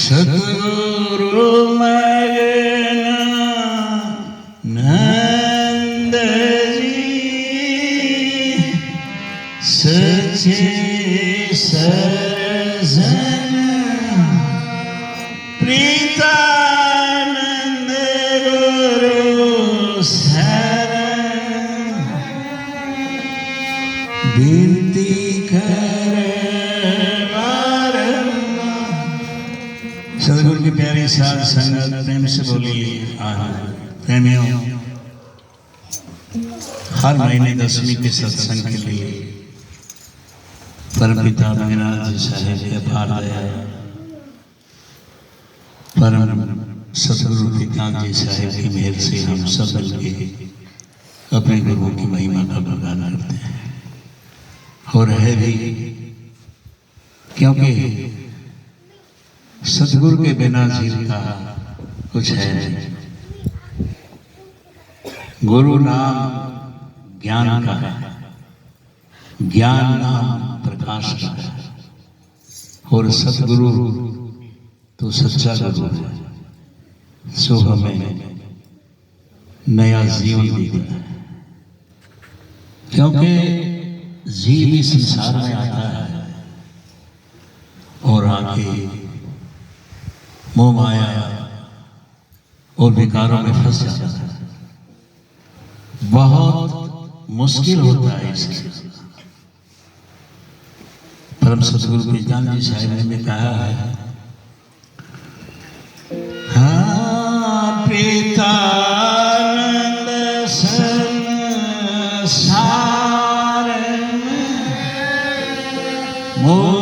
સદગુરુ નંદજી સચે સરજન પ્રીતાનંદ ગુરુ શરણ વિનતી सदगुरु की प्यारी साध संगत प्रेम से बोलिए प्रेमियों, हर महीने 10वीं के सत्संग के लिए परम पिता भगनाथ जी साहेब के अपार दया, परम सदगुरु पिता जी साहेब की मेहर से हम सब मिलके अपने गुरु की महिमा का बखान करते हैं और है भी, क्योंकि सतगुरु के बिना जीव का कुछ है नहीं। गुरु नाम ज्ञान का है, ज्ञान नाम प्रकाश का है और सतगुरु तो सच्चा गुरु है जो हमें नया जीवन देता है। क्योंकि जीव इस संसार में आता है और आके मोह माया और विकारों में फंस जाता है। बहुत मुश्किल होता है इसके। परम सतगुरु पिता जी साहिब ने कहा है, हाँ प्रीतानंद संसार मोह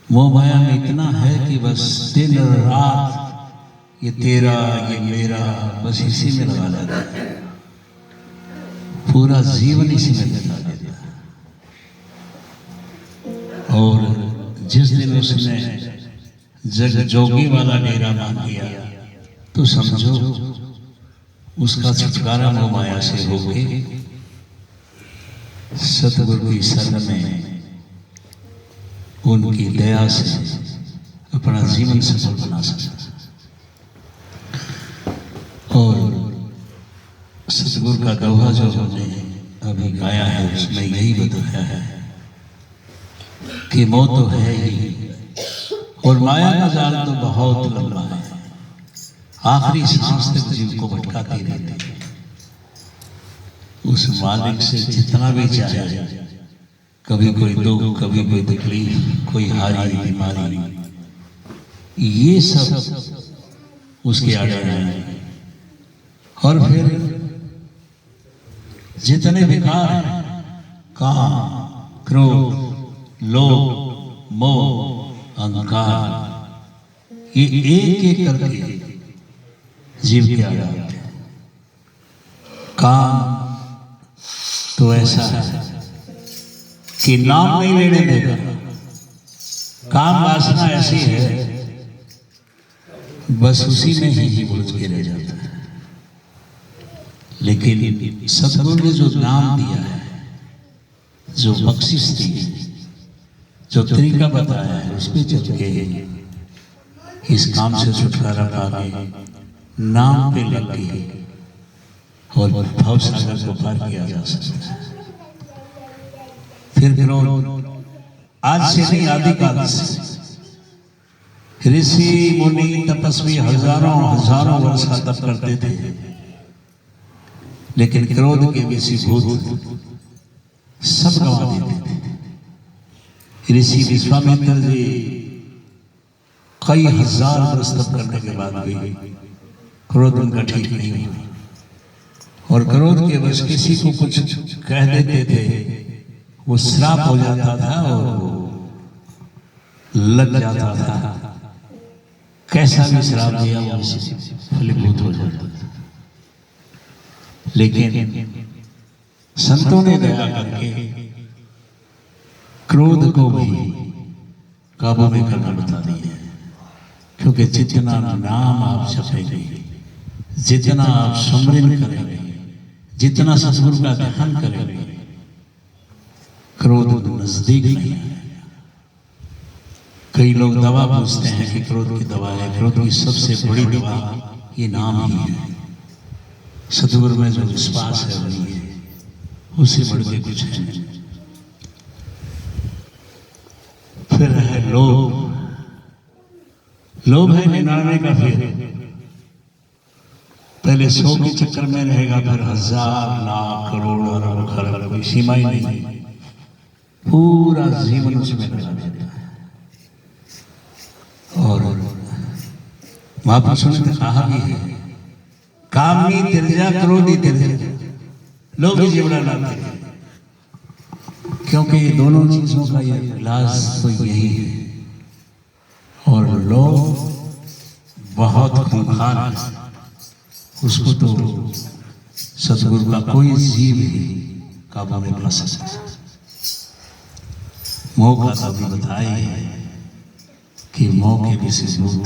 मोह माया में इतना है कि बस दिन रात ये तेरा ये मेरा बस इसी में लगा देता है, पूरा जीवन इसी में लगा देता है। और जिस दिन उसने जग जोगी वाला डेरा मान लिया तो समझो उसका छुटकारा मोह माया से होके सतगुरु की शरण में उनकी दया से अपना जीवन सफल बना सकता। और सतगुरु का दोहा जो हमने अभी गाया है उसमें यही बताया है कि मौत तो है ही और माया का जाल तो बहुत लंबा है, आखिरी सांस तक जीव को भटकाती रहती है। उस मालिक से जितना भी चाहे, कभी कोई दुख, कभी कोई तकलीफ, कोई हारी बीमारी, ये सब उसके आड़े आए। और फिर जितने विकार हैं, काम, क्रोध, लोभ, मोह, अहंकार, ये एक एक करके जीव के आड़े आते हैं। काम तो ऐसा है कि नाम नहीं लेने देगा। काम वासना ऐसी है बस उसी में ही उलझ के रह जाता है। लेकिन सतगुरु ने जो नाम दिया है, जो बख्शिश दी, जो तरीका बताया है, उस पे चल के इस काम से छुटकारा पाके नाम पे लग के और भव सागर को पार किया जा सकता है। फिर आज से नहीं, आदिकाल से ऋषि मुनि तपस्वी हजारों हजारों वर्ष का तप करते थे, लेकिन क्रोध के वशीभूत सब गंवा देते थे। ऋषि विश्वामित्र जी कई हजार वर्ष तप करने के बाद भी क्रोध उनका ठीक नहीं हुआ और क्रोध के वश किसी को कुछ कह देते थे, वो श्राप हो जाता था और लग जाता था। कैसा भी श्राप दिया वो फलीभूत हो जाता था। लेकिन संतों ने दया करके क्रोध को भी काबू में करना बता दिया, क्योंकि जितना नाम आप जपेंगे, जितना आप सुमरन करेंगे, जितना सतगुरु का ध्यान करेंगे, क्रोध नजदीक नहीं आएगा। कई लोग दवा पूछते हैं कि क्रोध की दवा है। क्रोध की सबसे बड़ी दवा ये नाम ही है। सतगुरु में जो विश्वास है वही है, उससे बढ़ के कुछ है। फिर है लोभ। लोभ है 99 का फेर। पहले 100 के चक्कर में रहेगा, फिर 1000 लाख करोड़ अरब खरब, कोई सीमा ही नहीं, पूरा जीवन उसमें लगा देता है। और महापुरुषों ने तो कहा भी है, कामी तिर्जा क्रोधी तिर्जा, लोग ही जीवना लाते हैं, क्योंकि दोनों चीजों का ये इलाज तो यही है। और लोग बहुत खूंखार है, उसको तो सतगुरु का कोई जीव ही काबू में ला सकता। मोह का कभी बताए कि मोह के विषयभूत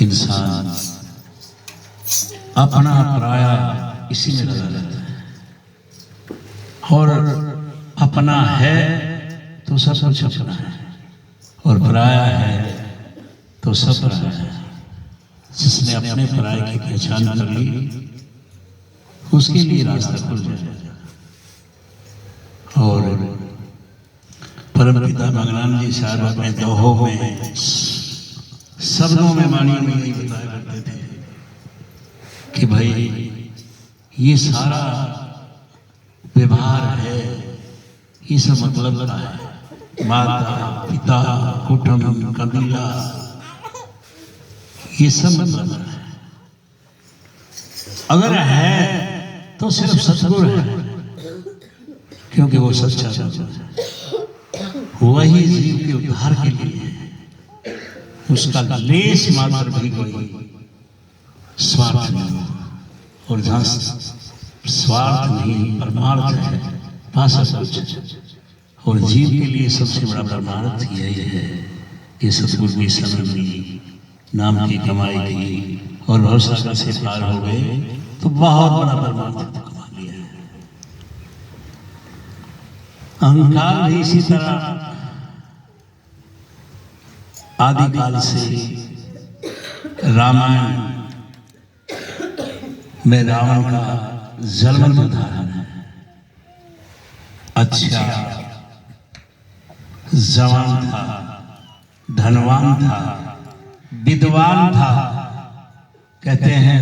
इंसान अपना पराया इसी में लगा रहता है, और अपना है तो सब कुछ अपना है, और पराया है तो सब पराया है। जिसने अपने पराये की पहचान कर ली, उसके लिए रास्ता खुल जाएगा। और परमपिता मंगलानंद जी साहब अपने दोहों में, शब्दों में वाणी में यही बताया करते थे कि भाई ये सारा व्यवहार है, ये सब मतलब है। माता पिता कुटुंब कबीला, ये सब मतलब है। अगर है तो सिर्फ सतगुरु है, क्योंकि वो सच्चा है। वही जीव के उद्धार के लिए है। उसका लेस मात्र भी कोई स्वार्थ नहीं, और जहां स्वार्थ नहीं परमार्थ है, वहां सब कुछ। और जीव के लिए सबसे बड़ा परमार्थ यही है कि सतगुरु की शरण ली, नाम की कमाई की, और भवसागर से पार हो गए तो बहुत बड़ा परमार्थ कमा लिया है। अहंकार भी इसी तरह आदिकाल से रामायण में रावण का ज्वलंत उदाहरण है। अच्छा जवान था, धनवान था, विद्वान था, कहते हैं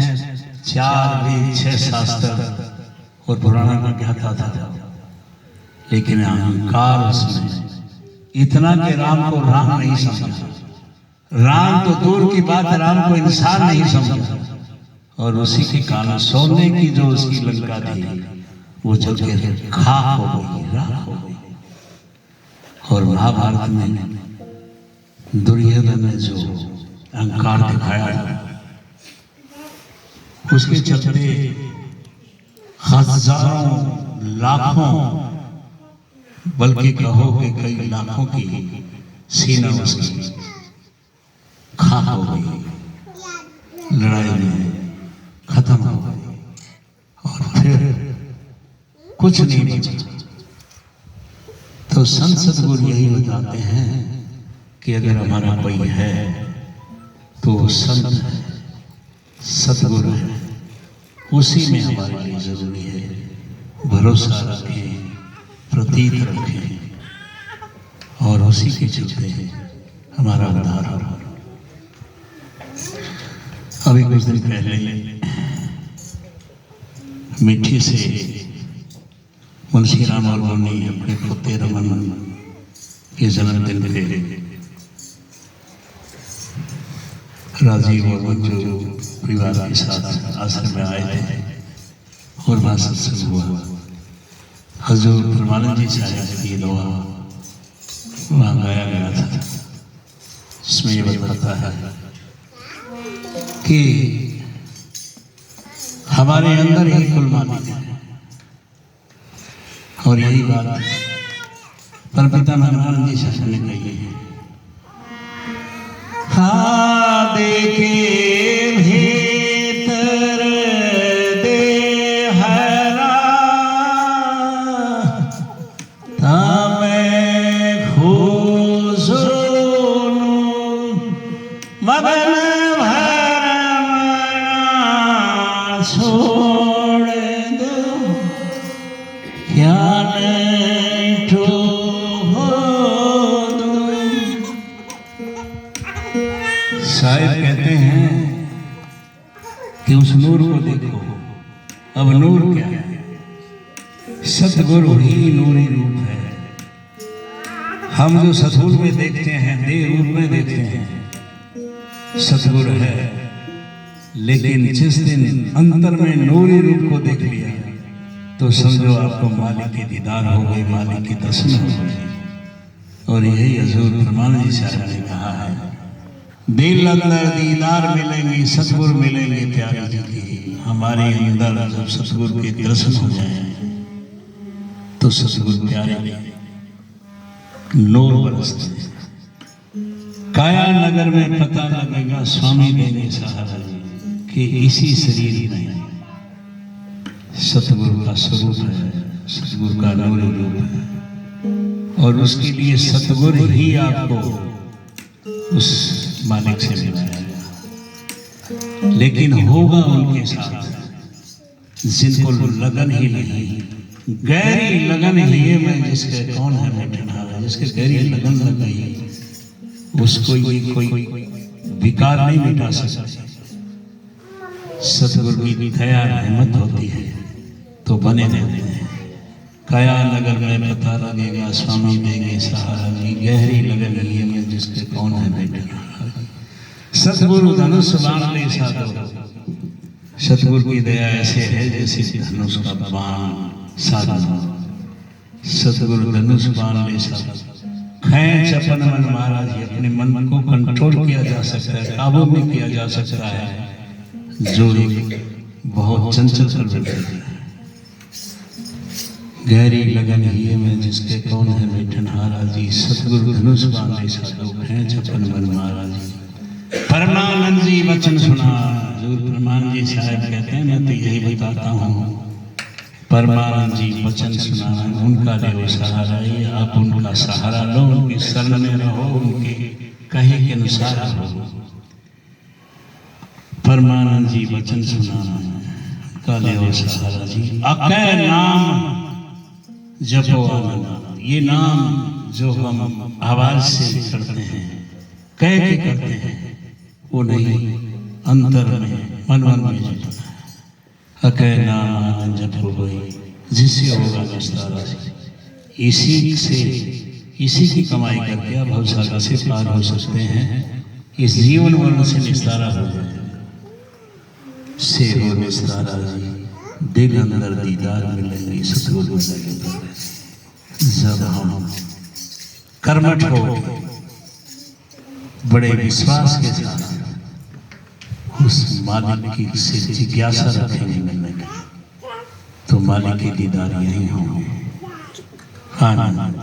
4 वेद 6 शास्त्र और पुराण का ज्ञाता था, लेकिन अहंकार उसमें इतना कि राम को राम नहीं समझा। राम तो दूर की बात, राम को इंसान नहीं समझा, और उसी के कारण सोने की जो उसकी लंका थी वो जल के खाक हो गई, राख हो गई। और महाभारत में दुर्योधन ने जो अहंकार दिखाया, उसके चलते हजारों लाखों, बल्कि कहो कि कई लाखों की सेना उसकी खाक हो गई, लड़ाई में खत्म हो गई, और फिर कुछ नहीं बचा। तो संत सतगुरु यही बताते हैं कि अगर हमारा कोई है तो संत है, सतगुरु है, उसी में हमारे लिए जरूरी है भरोसा रखें, प्रतीत रखें, और उसी के चलते हमारा उद्धार हो। अभी कुछ दिन पहले मिट्टी से मुंशी राम और ने अपने पोते रमन के जन्मदिन पे राजीव और मंजू परिवार के साथ आश्रम में आए थे, और वहाँ सत्संग हुआ। हजूर परमानंद जी साहब की दुआ वहाँ गाया गया था, जिसमें ये बताता है कि हमारे अंदर ही कुल मालिक है, और यही बात परमपिता नारायण जी शासन ने कही है। हाँ देखे भीतर देहरा तामे खुसरोनु मगन भरमना छोड़ दो क्या साहिब कहते हैं कि उस नूर को देखो। अब नूर क्या है? सतगुरु ही नूरी रूप है। हम जो सतगुरु में देखते हैं, देह रूप में देखते हैं, सतगुरु है। लेकिन जिस दिन अंतर में नूरी रूप को देख लिया तो समझो आपको मालिक की दीदार हो गई, मालिक की दर्शन हो गई। और यही हजूर फरमान जी साहब ने कहा है, दिल अंदर दीदार मिलेंगे, सतगुरु मिलेंगे प्यारे जी की। हमारे अंदर जब सतगुरु के दर्शन हो जाए तो सतगुरु प्यारे नूर बरसते। काया नगर में पता लगेगा, स्वामी देंगे सहारा जी कि इसी शरीर में सतगुरु का स्वरूप है, सतगुरु का नूर रूप है। और उसके लिए सतगुरु ही आपको उस मालिक से मिलाएगा। लेकिन होगा उनके साथ जिनको लगन ही नहीं, गहरी लगन ही है। मैं जिसके कौन है बैठना, जिसके गहरी लगन लग गई उसको ये कोई विकार नहीं मिटा सकता। सतगुरु की दया रहमत होती है तो बने रहते हैं। काया नगर में पता लगेगा, स्वामी देंगे सहारा जी, गहरी लगन ही है मैं जिसके कौन है बैठना। सतगुरु धनुष बाण ले साधो। सतगुरु की दया ऐसे है जैसे धनुष का बाण साधा। सतगुरु धनुष बाण ले साधो। खैच अपन मन महाराज जी, अपने मन को कंट्रोल किया जा सकता है, काबू में किया जा सकता है जो बहुत चंचल कर बैठे। गहरी लगन ही है मैं जिसके कौन है बैठनहारा जी। सतगुरु धनुष बाण ले साधो, खैच अपन मन महाराज जी। परमानंद जी वचन सुना। हजूर परमानंद जी साहब कहते हैं, मैं तो यही बताता हूँ, परमानंद जी वचन सुना, उनका ले सहारा। ये आप उनका सहारा लो, उनकी शरण में रहो, उनके कहे के अनुसार रहो। परमानंद जी वचन सुना, उनका ले सहारा जी। अकै नाम जपो आनंद। ये नाम जो हम आवाज से करते हैं, कह के करते हैं, वो नहीं अंतर में मन में जपना है। अकै नाम आनंद जपो होई, जिससे होगा निस्तारा। इसी से, इसी की कमाई करके आप भवसागर से पार हो सकते हैं। इस जीवन वर्ण से निस्तारा हो जाए से हो निस्तारा जी। दिल अंदर दीदार मिलेंगे, सतगुरु मिलेंगे। जब हम कर्मठ हो बड़े विश्वास के साथ उस मालिक की से जिज्ञासा रखेंगे मिलने की, तो मालिक की दीदार यही होंगे। आनंद।